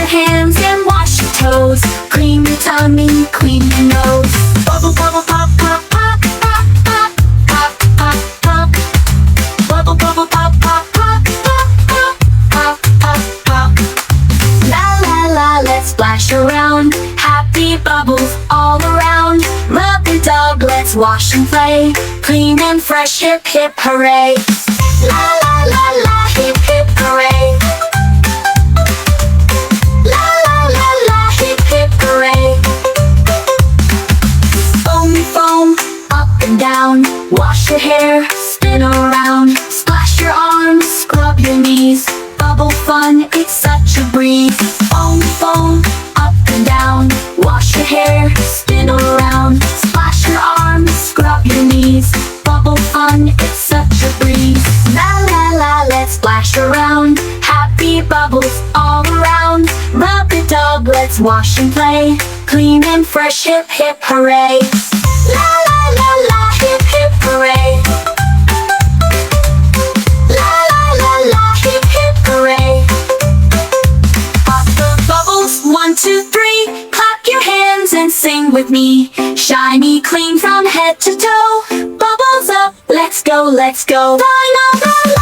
hands and wash your toes. Clean your tummy, clean your nose. Bubble, bubble, pop, pop, pop, pop, pop, pop, pop, pop. Bubble, bubble, pop, pop, pop, pop, pop, pop, pop, pop. La la la, let's splash around. Happy bubbles all around. Rub the dog, let's wash and play. Clean and fresh, hip hip hooray. La la la la, hip hip hooray. La la la la, hip hip hooray. Foam foam, up and down. Wash your hair, spin around. Splash your arms, scrub your knees. Bubble fun, it's such a breeze. Foam foam, up and down. Wash your hair, spin around. Splash your arms, scrub your knees. Bubble fun, it's such a breeze. La la la, let's splash around. Happy bubbles all around. Rub the dog, let's wash and play. Clean and fresh, hip hip hooray. La la la la, hip hip hooray. La la la la, hip hip hooray. Pop the bubbles, 1, 2, 3. Clap your hands and sing with me. Shiny, clean from head to toe. Bubbles up, let's go, let's go. La la la la.